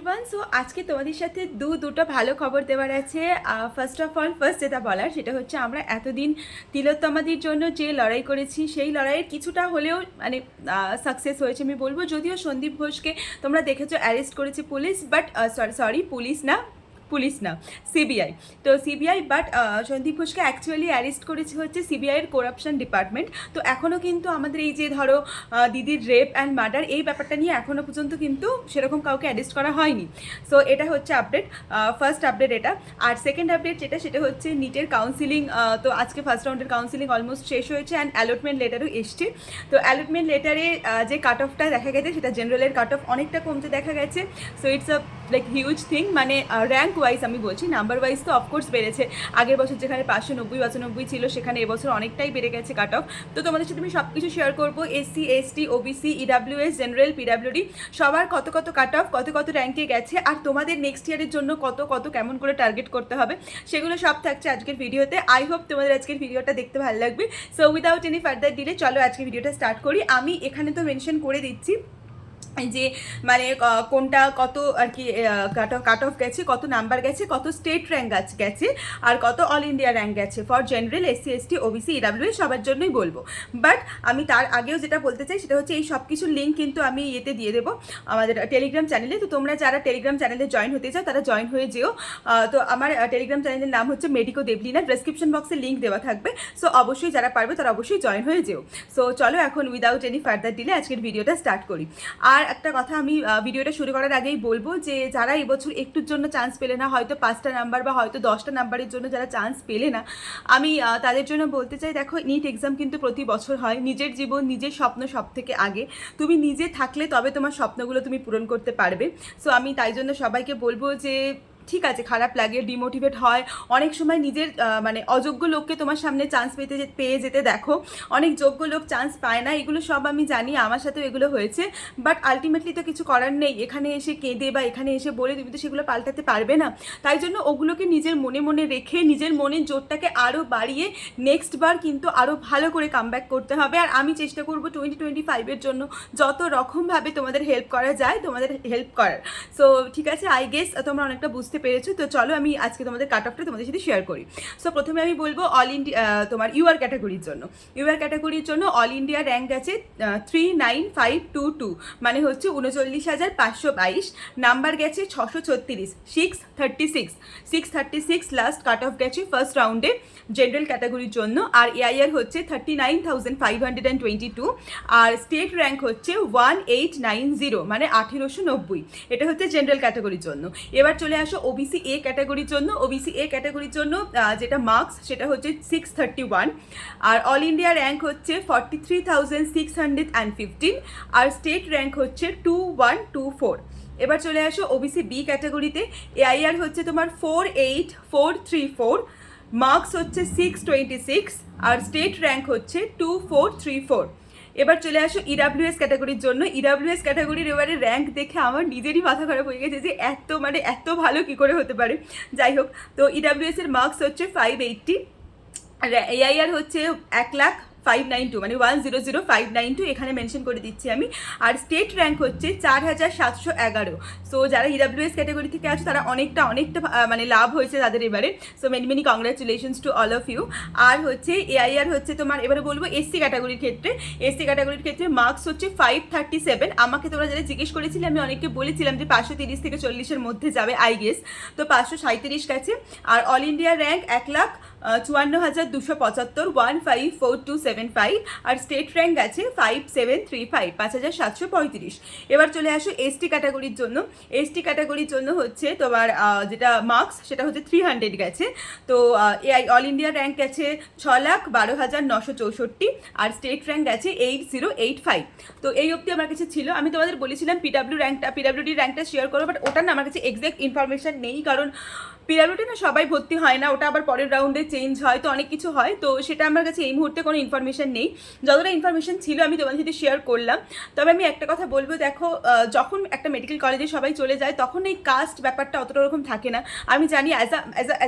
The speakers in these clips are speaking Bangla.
এভরিওয়ান। সো আজকে তোমাদের সাথে দুটো ভালো খবর দেওয়ার আছে। ফার্স্ট অফ অল যেটা বলার সেটা হচ্ছে আমরা এতদিন তিলোত্তমাদির জন্য যে লড়াই করেছি সেই লড়াইয়ের কিছুটা হলেও মানে সাকসেস হয়েছে আমি বলবো। যদিও সন্দীপ ঘোষকে তোমরা দেখেছো অ্যারেস্ট করেছে পুলিশ, বাট সরি পুলিশ না, সিবিআই। তো সিবিআই, বাট সন্দীপ ঘোষকে অ্যাকচুয়ালি অ্যারেস্ট করেছে হচ্ছে সিবিআইয়ের করাপশন ডিপার্টমেন্ট। তো এখনও কিন্তু আমাদের এই যে ধরো দিদির রেপ অ্যান্ড মার্ডার এই ব্যাপারটা নিয়ে এখনও পর্যন্ত কিন্তু সেরকম কাউকে অ্যারেস্ট করা হয়নি। সো এটা হচ্ছে আপডেট, ফার্স্ট আপডেট এটা। আর সেকেন্ড আপডেট সেটা হচ্ছে নিটের কাউন্সিলিং। তো আজকে ফার্স্ট রাউন্ডের কাউন্সিলিং অলমোস্ট শেষ হয়েছে অ্যান্ড অ্যালটমেন্ট লেটারও এসছে। তো অ্যালটমেন্ট লেটারে যে কাট অফটা দেখা গেছে সেটা জেনারেলের কাট অফ অনেকটা কমতে দেখা গেছে। So it's a like huge thing, মানে র্যাঙ্ক ওয়াইজ আমি বলছি, নাম্বার ওয়াইজ তো অফকোর্স বেড়েছে। আগের বছর যেখানে 590-95 ছিল সেখানে এবছর অনেকটাই বেড়ে গেছে কাট অফ। তো তোমাদের সাথে আমি সব কিছু শেয়ার করবো, SC ST OBC EWS general PWD সবার কত কত কাট অফ, কত র্যাঙ্কে গেছে, আর তোমাদের নেক্সট ইয়ারের জন্য কত কেমন করে টার্গেট করতে হবে সেগুলো সব থাকছে আজকের ভিডিওতে। আই হোপ তোমাদের আজকের ভিডিওটা দেখতে ভালো লাগবে। So without any further delay চলো আজকের ভিডিওটা স্টার্ট করি। আমি এখানে তো মেনশন করে দিচ্ছি যে মানে কোনটা কত আর কি কাট অফ গেছে, কত নাম্বার গেছে, কত স্টেট র্যাঙ্ক গেছে, আর কত অল ইন্ডিয়া র্যাঙ্ক গেছে for general SC ST OBC EWS সবার জন্যই বলবো। বাট আমি তার আগেও যেটা বলতে চাই সেটা হচ্ছে এই সব কিছুর লিঙ্ক কিন্তু আমি এতে দিয়ে দেবো আমাদের টেলিগ্রাম চ্যানেলে। তো তোমরা যারা টেলিগ্রাম চ্যানেলে জয়েন হতে চাও তারা জয়েন হয়ে যেও। তো আমার টেলিগ্রাম চ্যানেলের নাম হচ্ছে মেডিকো দেবলিনা, ডেসক্রিপশন বক্সে লিঙ্ক দেওয়া থাকবে। সো অবশ্যই যারা পারবে তারা অবশ্যই জয়েন হয়ে যেও। সো চলো এখন উইদাউট এনি ফার্দার ডিলে আজকের ভিডিওটা স্টার্ট করি। আর একটা কথা আমি ভিডিওটা শুরু করার আগেই বলবো যে যারা এবছর একটুর জন্য চান্স পেলে না, হয়তো 5টা নাম্বার বা হয়তো 10টা নাম্বারের জন্য যারা চান্স পেলে না, আমি তাদের জন্য বলতে চাই, দেখো নিট এক্সাম কিন্তু প্রতি বছর হয়। নিজের জীবন নিজের স্বপ্ন সব থেকে আগে। তুমি নিজে থাকলে তবে তোমার স্বপ্নগুলো তুমি পূরণ করতে পারবে। সো আমি তাই জন্য সবাইকে বলবো যে ঠিক আছে, খারাপ লাগে, ডিমোটিভেট হয়, অনেক সময় নিজের মানে অযোগ্য লোককে তোমার সামনে চান্স পেয়ে যেতে দেখো, অনেক যোগ্য লোক চান্স পায় না, এগুলো সব আমি জানি, আমার সাথেও এগুলো হয়েছে। বাট আলটিমেটলি তো কিছু করার নেই। এখানে এসে কেঁদে বা এখানে এসে বলে তুমি তো সেগুলো পাল্টাতে পারবে না। তাই জন্য ওগুলোকে নিজের মনে রেখে নিজের মনের জোরটাকে আরও বাড়িয়ে নেক্সট বার কিন্তু আরও ভালো করে কামব্যাক করতে হবে। আর আমি চেষ্টা করবো 2025-এর জন্য যত রকমভাবে তোমাদের হেল্প করা যায় তোমাদের হেল্প করার। সো ঠিক আছে, আই গেস তোমরা অনেকটা বুঝতে পেরেছো। তো চলো আমি আজকে তোমাদের কাট অফটা তোমাদের সাথে শেয়ার করি। সো প্রথমে আমি বলবো অল ইন্ডিয়া তোমার ইউআর ক্যাটাগরির জন্য অল ইন্ডিয়া র্যাঙ্ক আছে 39522, মানে হচ্ছে 39,522। নাম্বার গেছে 636, 636 লাস্ট কাট অফ গেছে ফার্স্ট রাউন্ডে জেনারেল ক্যাটাগরির জন্য। আর এআইআর হচ্ছে 39,522, আর স্টেট র্যাঙ্ক হচ্ছে 1890, মানে 1890। এটা হচ্ছে জেনারেল ক্যাটাগরির জন্য। এবার চলে আসো ওবিসি এ ক্যাটাগরির জন্য। যেটা মার্কস সেটা হচ্ছে 631, আর অল ইন্ডিয়া র্যাঙ্ক হচ্ছে 43,615, আর স্টেট র্যাঙ্ক হচ্ছে 2124। এবার চলে আসো ওবিসি বি ক্যাটাগরিতে। এআইআর হচ্ছে তোমার 48434, মার্কস হচ্ছে 626, আর স্টেট র্যাঙ্ক হচ্ছে 2434। এবার চলে আসো ইডাব্লিউএস ক্যাটাগরির জন্য। ইডাব্লিউএস ক্যাটাগরির এবারে র্যাঙ্ক দেখে আমার নিজেরই মাথা খারাপ হয়ে গেছে যে এত ভালো কি করে হতে পারে। যাই হোক, তো ইডাব্লিউএস এর মার্কস হচ্ছে 580, এআইআর হচ্ছে 1,0592, মানে 1,00,592 এখানে মেনশন করে দিচ্ছি আমি। আর স্টেট র্যাঙ্ক হচ্ছে 4,711। সো যারা ইডাব্লিউএস ক্যাটাগরি থেকে আছো তারা অনেকটা মানে লাভ হয়েছে তাদের এবারে। So many congratulations to all of you. আর হচ্ছে এআইআর হচ্ছে তোমার, এবারে বলবো এসসি ক্যাটাগরির ক্ষেত্রে মার্কস হচ্ছে 537। আমাকে তোমরা যারা জিজ্ঞেস করেছিলে আমি অনেককে বলেছিলাম যে 530 থেকে 40-এর মধ্যে যাবে আই গেস। তো 537 গেছে। আর অল ইন্ডিয়া র্যাঙ্ক 1,54,275, 1,54,275, আর স্টেট র্যাঙ্ক গেছে 5,735, 5,735। এবার চলে আসো এসটি ক্যাটাগরির জন্য হচ্ছে তোমার যেটা মার্কস সেটা হচ্ছে 300 গেছে। তো অল ইন্ডিয়া র্যাঙ্ক গেছে 6,12,964, আর স্টেট র্যাঙ্ক গেছে 8085। তো এই অবধি আমার কাছে ছিল। আমি তোমাদের বলেছিলাম পিডাব্লিউডি র্যাঙ্কটা শেয়ার করো, বাট ওটা না আমার কাছে এক্সাক্ট ইনফরমেশন নেই, কারণ পিডাব্লিউডি না সবাই ভর্তি হয় না, ওটা আবার পরের রাউন্ডে চেঞ্জ হয়, তো অনেক কিছু হয়। তো সেটা আমার কাছে এই মুহূর্তে কোনো ইনফরমেশন নেই, যতটা ইনফরমেশন ছিল আমি তোমাদের সাথে শেয়ার করলাম। তবে আমি একটা কথা বলবো, দেখো যখন একটা মেডিকেল কলেজে সবাই চলে যায় তখন এই কাস্ট ব্যাপারটা অতটা ওরকম থাকে না। আমি জানি অ্যাজ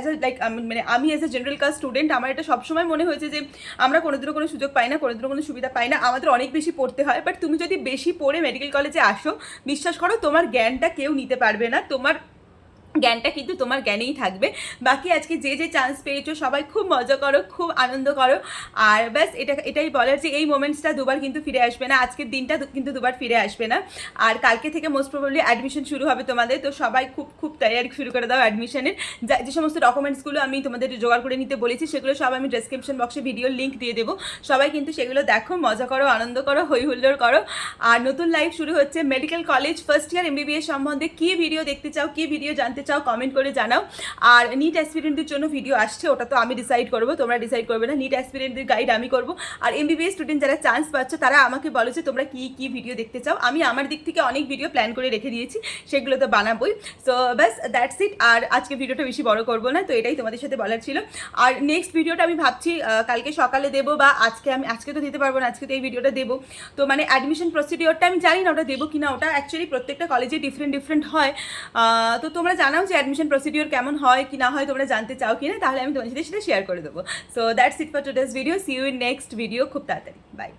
আ লাইক মানে আমি as a general caste student আমার এটা সবসময় মনে হয়েছে যে আমরা কোনোদিনও কোনো সুযোগ পাই না, কোনোদিনও কোনো সুবিধা পাই না, আমাদের অনেক বেশি পড়তে হয়। বাট তুমি যদি বেশি পড়ে মেডিকেল কলেজে আসো, বিশ্বাস করো তোমার জ্ঞানটা কেউ নিতে পারবে না, তোমার জ্ঞানটা কিন্তু তোমার জ্ঞানেই থাকবে। বাকি আজকে যে যে চান্স পেয়েছো সবাই খুব মজা করো, খুব আনন্দ করো। আর ব্যাস এটাই বলার যে এই মোমেন্টসটা দুবার কিন্তু ফিরে আসবে না, আজকের দিনটা কিন্তু দুবার ফিরে আসবে না। আর কালকে থেকে মোস্ট প্রবাবলি অ্যাডমিশন শুরু হবে তোমাদের, তো সবাই খুব খুব তৈরি শুরু করে দাও অ্যাডমিশনের। যে সমস্ত ডকুমেন্টসগুলো আমি তোমাদের জোগাড় করে নিতে বলেছি সেগুলো সব আমি ডেসক্রিপশন বক্সে ভিডিওর লিঙ্ক দিয়ে দেবো, সবাই কিন্তু সেগুলো দেখো, মজা করো, আনন্দ করো, হই হুল্লোড় করো। আর নতুন লাইফ শুরু হচ্ছে। Medical college first year MBBS সম্বন্ধে কী ভিডিও দেখতে চাও, কী ভিডিও জানতে চাও কমেন্ট করে জানাও। আর নিট অ্যাসপিরেন্টদের জন্য ভিডিও আসছে, ওটা তো আমি ডিসাইড করবো, তোমরা ডিসাইড করবে না। নিট অ্যাসপিরেন্টদের গাইড আমি করবো। আর MBBS স্টুডেন্ট যারা চান্স পাচ্ছ তারা আমাকে বলো যে তোমরা কী ভিডিও দেখতে চাও। আমি আমার দিক থেকে অনেক ভিডিও প্ল্যান করে রেখে দিয়েছি, সেগুলো তো বানাবোই। সো ব্যাস দ্যাটস ইট। আর আজকে ভিডিওটা বেশি বড় করবো না, তো এটাই তোমাদের সাথে বলার ছিল। আর নেক্সট ভিডিওটা আমি ভাবছি কালকে সকালে দেবো, বা আজকে তো দিতে পারবো না, আজকে তো এই ভিডিওটা দেবো। তো মানে অ্যাডমিশন প্রসিডিওরটা আমি জানি না ওটা দেবো কিনা, ওটা অ্যাকচুয়ালি প্রত্যেকটা কলেজে ডিফারেন্ট হয়। তো তোমরা জানাও যে অ্যাডমিশন প্রসিডিওর কেমন হয় কি না হয়, তোমরা জানতে চাও কিনা, তাহলে আমি তোমাদের সাথে সেটা শেয়ার করে দেবো। So that's it for today's video. See you in next video খুব তাড়াতাড়ি। বাই।